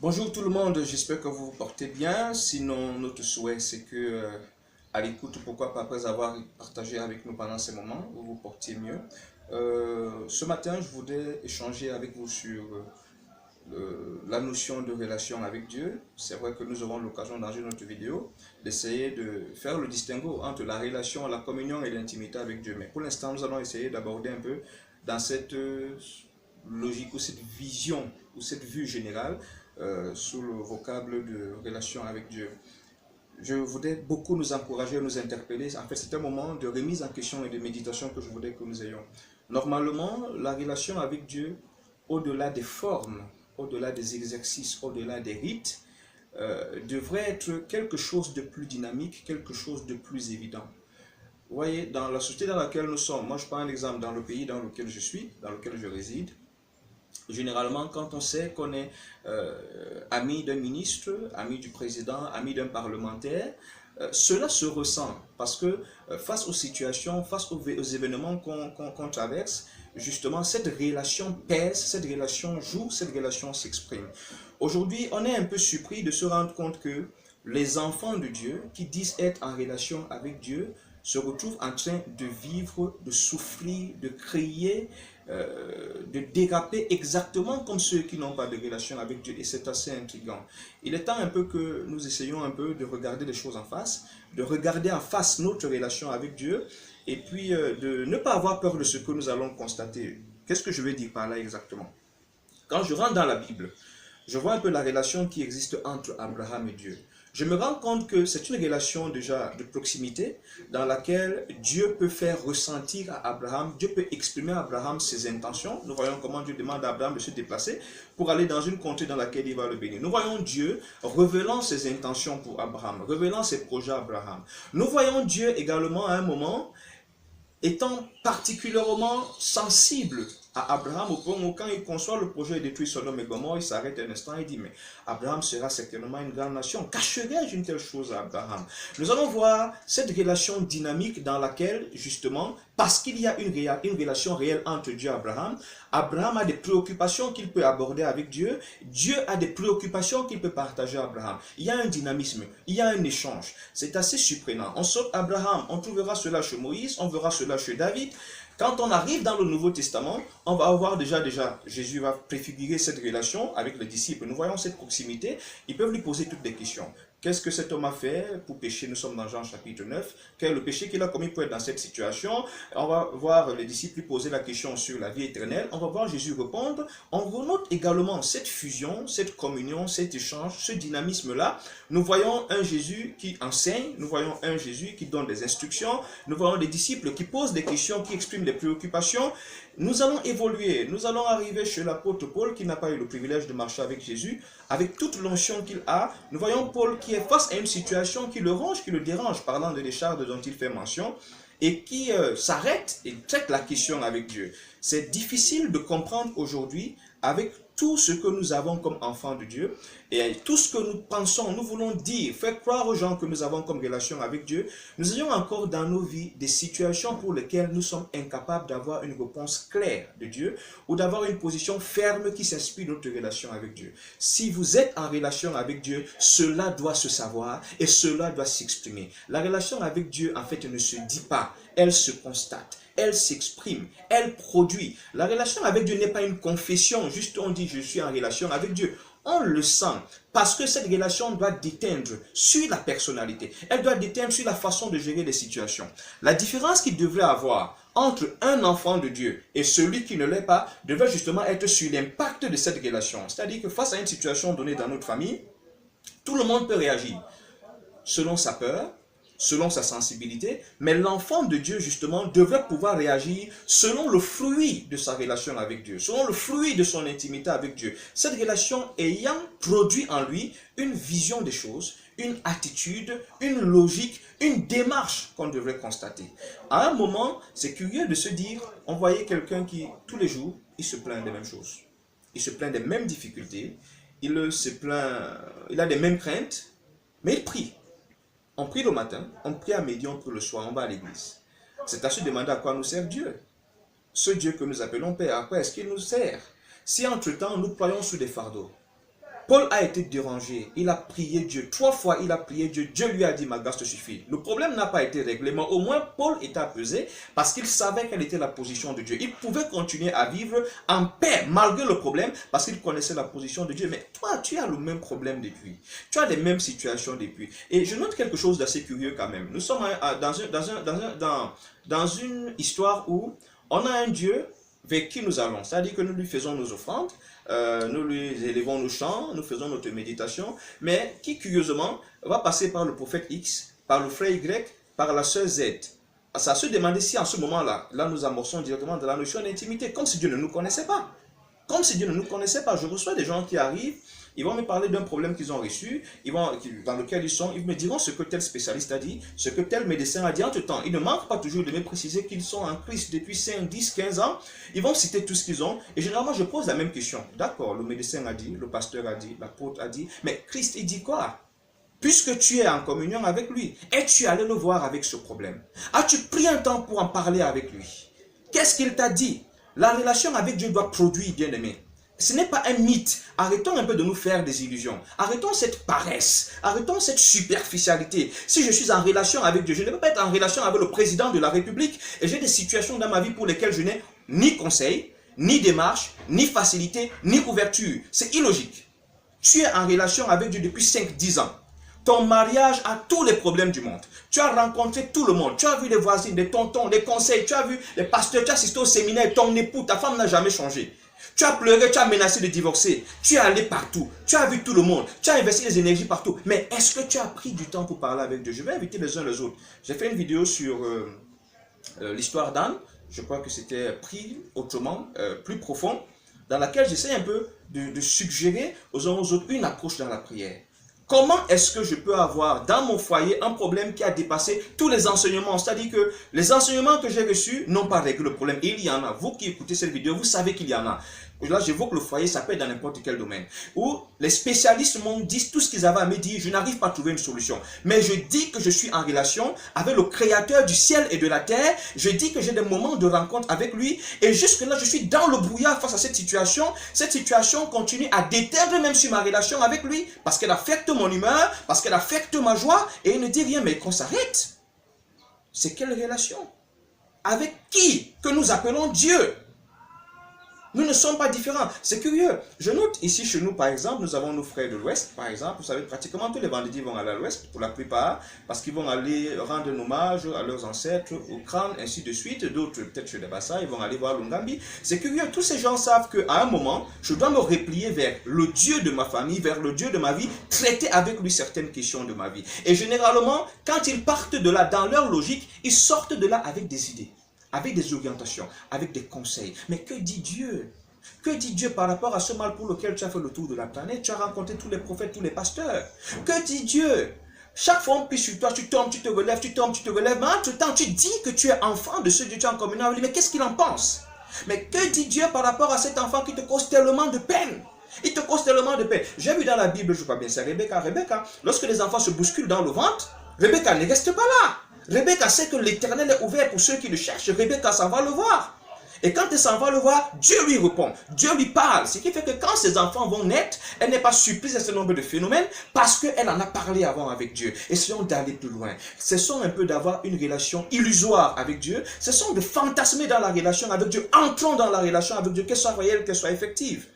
Bonjour tout le monde, j'espère que vous vous portez bien. Sinon, notre souhait, c'est que, à l'écoute, pourquoi pas après avoir partagé avec nous pendant ces moments, vous vous portiez mieux. Ce matin, je voudrais échanger avec vous sur la notion de relation avec Dieu. C'est vrai que nous aurons l'occasion dans une autre vidéo d'essayer de faire le distinguo entre la relation, la communion et l'intimité avec Dieu. Mais pour l'instant, nous allons essayer d'aborder un peu dans cette logique ou cette vision ou cette vue générale sous le vocable de relation avec Dieu. Je voudrais beaucoup nous encourager, nous interpeller. En fait, c'est un moment de remise en question et de méditation que je voudrais que nous ayons. Normalement, la relation avec Dieu, au-delà des formes, au-delà des exercices, au-delà des rites, devrait être quelque chose de plus dynamique, quelque chose de plus évident. Vous voyez, dans la société dans laquelle nous sommes, moi je prends un exemple dans le pays dans lequel je suis, dans lequel je réside. Généralement, quand on sait qu'on est ami d'un ministre, ami du président, ami d'un parlementaire, cela se ressent parce que face aux situations, face aux événements qu'on traverse, justement, cette relation pèse, cette relation joue, cette relation s'exprime. Aujourd'hui, on est un peu surpris de se rendre compte que les enfants de Dieu qui disent être en relation avec Dieu se retrouvent en train de vivre, de souffrir, de crier, de déraper exactement comme ceux qui n'ont pas de relation avec Dieu. Et c'est assez intriguant. Il est temps un peu que nous essayons un peu de regarder les choses en face, de regarder en face notre relation avec Dieu, et puis de ne pas avoir peur de ce que nous allons constater. Qu'est-ce que je veux dire par là exactement? Quand je rentre dans la Bible, je vois un peu la relation qui existe entre Abraham et Dieu. Je me rends compte que c'est une relation déjà de proximité dans laquelle Dieu peut faire ressentir à Abraham, Dieu peut exprimer à Abraham ses intentions. Nous voyons comment Dieu demande à Abraham de se déplacer pour aller dans une contrée dans laquelle il va le bénir. Nous voyons Dieu révélant ses intentions pour Abraham, révélant ses projets à Abraham. Nous voyons Dieu également à un moment étant particulièrement sensible à Abraham au point où quand il conçoit le projet de détruire Sodome et Gomorrhe, il s'arrête un instant et dit, mais Abraham sera certainement une grande nation. Cacherai-je une telle chose à Abraham? Nous allons voir cette relation dynamique dans laquelle, justement, parce qu'il y a une relation réelle entre Dieu et Abraham, Abraham a des préoccupations qu'il peut aborder avec Dieu, Dieu a des préoccupations qu'il peut partager à Abraham. Il y a un dynamisme, il y a un échange. C'est assez surprenant. On saute Abraham, on trouvera cela chez Moïse, on verra cela chez David. Quand on arrive dans le Nouveau Testament, on va avoir déjà, Jésus va préfigurer cette relation avec les disciples. Nous voyons cette proximité, ils peuvent lui poser toutes les questions. Qu'est-ce que cet homme a fait pour pécher? Nous sommes dans Jean chapitre 9. Quel est le péché qu'il a commis pour être dans cette situation? On va voir les disciples lui poser la question sur la vie éternelle. On va voir Jésus répondre. On renote également cette fusion, cette communion, cet échange, ce dynamisme-là. Nous voyons un Jésus qui enseigne, nous voyons un Jésus qui donne des instructions, nous voyons des disciples qui posent des questions, qui expriment des préoccupations. Nous allons évoluer, nous allons arriver chez l'apôtre Paul qui n'a pas eu le privilège de marcher avec Jésus, avec toute l'onction qu'il a. Nous voyons Paul qui est face à une situation qui le ronge, qui le dérange, parlant de l'écharde dont il fait mention, et qui s'arrête et traite la question avec Dieu. C'est difficile de comprendre aujourd'hui avec tout ce que nous avons comme enfants de Dieu et tout ce que nous pensons, nous voulons dire, faire croire aux gens que nous avons comme relation avec Dieu, nous ayons encore dans nos vies des situations pour lesquelles nous sommes incapables d'avoir une réponse claire de Dieu ou d'avoir une position ferme qui s'inspire de notre relation avec Dieu. Si vous êtes en relation avec Dieu, cela doit se savoir et cela doit s'exprimer. La relation avec Dieu, en fait, ne se dit pas, elle se constate. Elle s'exprime, elle produit. La relation avec Dieu n'est pas une confession, juste on dit je suis en relation avec Dieu. On le sent parce que cette relation doit déteindre sur la personnalité. Elle doit déteindre sur la façon de gérer les situations. La différence qu'il devrait avoir entre un enfant de Dieu et celui qui ne l'est pas devrait justement être sur l'impact de cette relation. C'est-à-dire que face à une situation donnée dans notre famille, tout le monde peut réagir selon sa peur, selon sa sensibilité, mais l'enfant de Dieu, justement, devrait pouvoir réagir selon le fruit de sa relation avec Dieu, selon le fruit de son intimité avec Dieu. Cette relation ayant produit en lui une vision des choses, une attitude, une logique, une démarche qu'on devrait constater. À un moment, c'est curieux de se dire, on voyait quelqu'un qui, tous les jours, il se plaint des mêmes choses. Il se plaint des mêmes difficultés, il se plaint, il a des mêmes craintes, mais il prie. On prie le matin, on prie à midi, on prie le soir, on va à l'église. C'est à se demander à quoi nous sert Dieu. Ce Dieu que nous appelons Père, à quoi est-ce qu'il nous sert? Si entre-temps nous ployons sous des fardeaux, Paul a été dérangé, il a prié Dieu, 3 fois il a prié Dieu, Dieu lui a dit ma grâce te suffit. Le problème n'a pas été réglé, mais au moins Paul était apaisé parce qu'il savait quelle était la position de Dieu. Il pouvait continuer à vivre en paix malgré le problème parce qu'il connaissait la position de Dieu. Mais toi, tu as le même problème depuis, tu as les mêmes situations depuis. Et je note quelque chose d'assez curieux quand même. Nous sommes dans une histoire où on a un Dieu vers qui nous allons, c'est-à-dire que nous lui faisons nos offrandes, nous lui élevons nos chants, nous faisons notre méditation, mais qui curieusement va passer par le prophète X, par le frère Y, par la sœur Z. Ça se demandait si en ce moment-là, là nous amorçons directement dans la notion d'intimité, comme si Dieu ne nous connaissait pas. Comme si Dieu ne nous connaissait pas. Je reçois des gens qui arrivent, ils vont me parler d'un problème qu'ils ont reçu, dans lequel ils sont, ils me diront ce que tel spécialiste a dit, ce que tel médecin a dit. Entre-temps, ils ne manquent pas toujours de me préciser qu'ils sont en Christ depuis 5, 10, 15 ans. Ils vont citer tout ce qu'ils ont. Et généralement, je pose la même question. D'accord, le médecin a dit, le pasteur a dit, l'apôtre a dit, mais Christ, il dit quoi? Puisque tu es en communion avec lui, es-tu allé le voir avec ce problème? As-tu pris un temps pour en parler avec lui? Qu'est-ce qu'il t'a dit? La relation avec Dieu doit produire, bien-aimé. Ce n'est pas un mythe. Arrêtons un peu de nous faire des illusions. Arrêtons cette paresse. Arrêtons cette superficialité. Si je suis en relation avec Dieu, je ne peux pas être en relation avec le président de la République et j'ai des situations dans ma vie pour lesquelles je n'ai ni conseil, ni démarche, ni facilité, ni ouverture. C'est illogique. Tu es en relation avec Dieu depuis 5-10 ans. Ton mariage a tous les problèmes du monde. Tu as rencontré tout le monde. Tu as vu les voisines, les tontons, les conseils. Tu as vu les pasteurs, tu as assisté au séminaire. Ton époux, ta femme n'a jamais changé. Tu as pleuré, tu as menacé de divorcer. Tu es allé partout. Tu as vu tout le monde. Tu as investi des énergies partout. Mais est-ce que tu as pris du temps pour parler avec Dieu? Je vais inviter les uns les autres. J'ai fait une vidéo sur l'histoire d'Anne. Je crois que c'était pris autrement, plus profond, dans laquelle j'essaie un peu de suggérer aux uns aux autres une approche dans la prière. Comment est-ce que je peux avoir dans mon foyer un problème qui a dépassé tous les enseignements? C'est-à-dire que les enseignements que j'ai reçus n'ont pas réglé le problème. Et il y en a. Vous qui écoutez cette vidéo, vous savez qu'il y en a. Là, j'évoque le foyer, ça peut être dans n'importe quel domaine. Où les spécialistes m'ont dit tout ce qu'ils avaient à me dire, je n'arrive pas à trouver une solution. Mais je dis que je suis en relation avec le créateur du ciel et de la terre. Je dis que j'ai des moments de rencontre avec lui. Et jusque-là, je suis dans le brouillard face à cette situation. Cette situation continue à déteindre même sur ma relation avec lui. Parce qu'elle affecte mon humeur, parce qu'elle affecte ma joie. Et il ne dit rien, mais qu'on s'arrête. C'est quelle relation? Avec qui que nous appelons Dieu? Nous ne sommes pas différents. C'est curieux. Je note ici chez nous, par exemple, nous avons nos frères de l'Ouest, par exemple. Vous savez, pratiquement tous les vendredis vont aller à l'Ouest, pour la plupart, parce qu'ils vont aller rendre un hommage à leurs ancêtres, au crâne, ainsi de suite. D'autres, peut-être chez les Bassa, ils vont aller voir l'Ungambi. C'est curieux. Tous ces gens savent qu'à un moment, je dois me replier vers le Dieu de ma famille, vers le Dieu de ma vie, traiter avec lui certaines questions de ma vie. Et généralement, quand ils partent de là, dans leur logique, ils sortent de là avec des idées, avec des orientations, avec des conseils. Mais que dit Dieu? Que dit Dieu par rapport à ce mal pour lequel tu as fait le tour de la planète? Tu as rencontré tous les prophètes, tous les pasteurs. Que dit Dieu? Chaque fois on prie sur toi, tu tombes, tu te relèves, tu tombes, tu te relèves. Mais entre-temps, tu dis que tu es enfant de ce Dieu, tu es en communion avec lui. Mais qu'est-ce qu'il en pense? Mais que dit Dieu par rapport à cet enfant qui te cause tellement de peine? Il te cause tellement de peine. J'ai vu dans la Bible, je crois bien, c'est Rebecca. Rebecca, lorsque les enfants se bousculent dans le ventre, Rebecca ne reste pas là. Rebecca sait que l'Éternel est ouvert pour ceux qui le cherchent. Rebecca s'en va le voir. Et quand elle s'en va le voir, Dieu lui répond, Dieu lui parle. Ce qui fait que quand ses enfants vont naître, elle n'est pas surprise à ce nombre de phénomènes parce qu'elle en a parlé avant avec Dieu. Essayons d'aller plus loin. Cessons un peu d'avoir une relation illusoire avec Dieu. Cessons de fantasmer dans la relation avec Dieu. Entrons dans la relation avec Dieu, qu'elle soit réelle, qu'elle soit effective.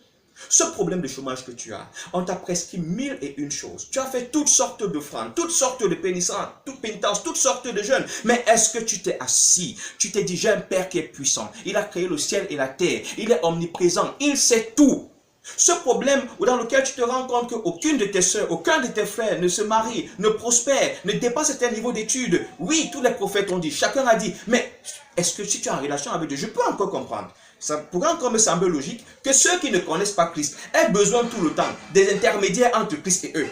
Ce problème de chômage que tu as, on t'a prescrit 1001 choses. Tu as fait toutes sortes d'offrandes, toutes sortes de pénitences, toutes sortes de jeûnes. Mais est-ce que tu t'es assis? Tu t'es dit, j'ai un Père qui est puissant. Il a créé le ciel et la terre. Il est omniprésent. Il sait tout. Ce problème dans lequel tu te rends compte qu'aucune de tes soeurs, aucun de tes frères ne se marie, ne prospère, ne dépasse un niveau d'études. Oui, tous les prophètes ont dit, chacun a dit. Mais est-ce que si tu es en relation avec Dieu, je peux encore comprendre. Ça pourrait encore me sembler logique que ceux qui ne connaissent pas Christ aient besoin tout le temps des intermédiaires entre Christ et eux.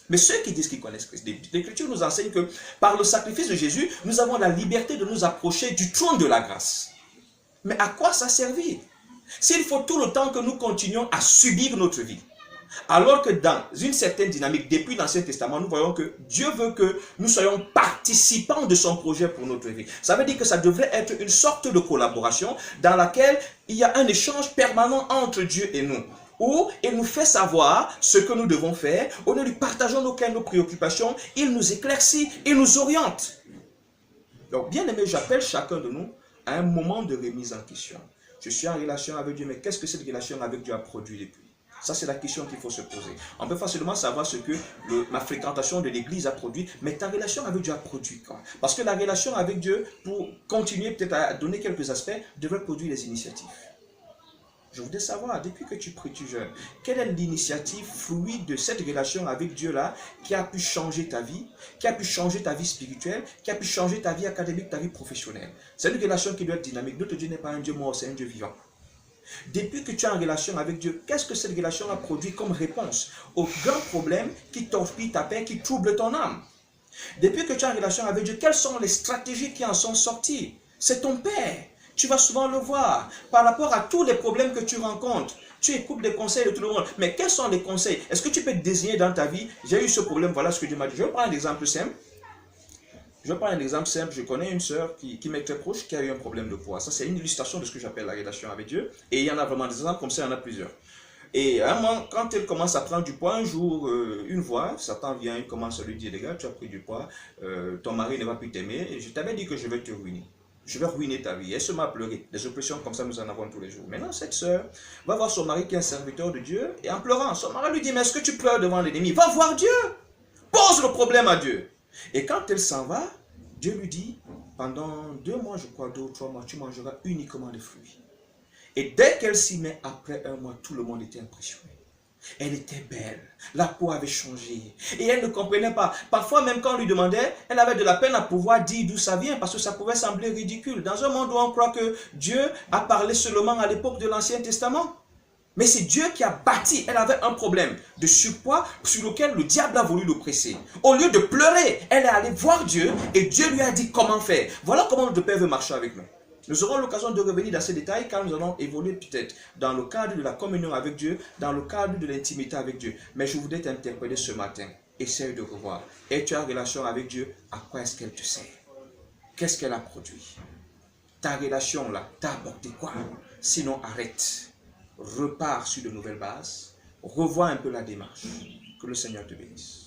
Mais ceux qui disent qu'ils connaissent Christ, l'Écriture nous enseigne que par le sacrifice de Jésus, nous avons la liberté de nous approcher du trône de la grâce. Mais à quoi ça servit? S'il faut tout le temps que nous continuons à subir notre vie, alors que dans une certaine dynamique, depuis l'Ancien Testament, nous voyons que Dieu veut que nous soyons participants de son projet pour notre vie. Ça veut dire que ça devrait être une sorte de collaboration dans laquelle il y a un échange permanent entre Dieu et nous. où il nous fait savoir ce que nous devons faire, où nous lui partageons nos préoccupations, il nous éclaircit, il nous oriente. Donc, bien aimé, j'appelle chacun de nous à un moment de remise en question. Je suis en relation avec Dieu, mais qu'est-ce que cette relation avec Dieu a produit depuis? Ça, c'est la question qu'il faut se poser. On peut facilement savoir ce que ma fréquentation de l'église a produit, mais ta relation avec Dieu a produit quoi? Parce que la relation avec Dieu, pour continuer peut-être à donner quelques aspects, devrait produire des initiatives. Je voudrais savoir, depuis que tu pries, tu jeûnes, quelle est l'initiative fluide de cette relation avec Dieu-là qui a pu changer ta vie, qui a pu changer ta vie spirituelle, qui a pu changer ta vie académique, ta vie professionnelle? C'est une relation qui doit être dynamique. Notre Dieu n'est pas un Dieu mort, c'est un Dieu vivant. Depuis que tu es en relation avec Dieu, qu'est-ce que cette relation a produit comme réponse aux grands problèmes qui torpillent ta paix, qui troublent ton âme? Depuis que tu es en relation avec Dieu, quelles sont les stratégies qui en sont sorties? C'est ton Père. Tu vas souvent le voir par rapport à tous les problèmes que tu rencontres. Tu écoutes des conseils de tout le monde. Mais quels sont les conseils? Est-ce que tu peux désigner dans ta vie, j'ai eu ce problème, voilà ce que Dieu m'a dit. Je vais prendre un exemple simple. Je connais une sœur qui m'est très proche, qui a eu un problème de poids. Ça, c'est une illustration de ce que j'appelle la relation avec Dieu. Et il y en a vraiment des exemples comme ça, il y en a plusieurs. Et à un moment, quand elle commence à prendre du poids, un jour, une voix, Satan vient, il commence à lui dire, les gars, tu as pris du poids, ton mari ne va plus t'aimer, et je t'avais dit que je vais te ruiner. Je vais ruiner ta vie. Elle se met à pleurer. Des oppressions comme ça, nous en avons tous les jours. Maintenant, cette sœur va voir son mari qui est un serviteur de Dieu, et en pleurant, son mari lui dit, mais est-ce que tu pleures devant l'ennemi? Va voir Dieu. Pose le problème à Dieu. Et quand elle s'en va, Dieu lui dit, pendant 2 mois, je crois, 2 ou 3 mois, tu mangeras uniquement des fruits. Et dès qu'elle s'y met, après 1 mois, tout le monde était impressionné. Elle était belle, la peau avait changé. Et elle ne comprenait pas. Parfois, même quand on lui demandait, elle avait de la peine à pouvoir dire d'où ça vient, parce que ça pouvait sembler ridicule. Dans un monde où on croit que Dieu a parlé seulement à l'époque de l'Ancien Testament. Mais c'est Dieu qui a bâti. Elle avait un problème de surpoids sur lequel le diable a voulu l'oppresser. Au lieu de pleurer, elle est allée voir Dieu et Dieu lui a dit comment faire. Voilà comment notre Père veut marcher avec nous. Nous aurons l'occasion de revenir dans ces détails quand nous allons évoluer peut-être dans le cadre de la communion avec Dieu, dans le cadre de l'intimité avec Dieu. Mais je voudrais t'interpeller ce matin. Essaye de revoir. Es-tu en relation avec Dieu? À quoi est-ce qu'elle te sert? Qu'est-ce qu'elle a produit? Ta relation là, t'a apporté quoi? Sinon arrête. Repars sur de nouvelles bases, revois un peu la démarche. Que le Seigneur te bénisse.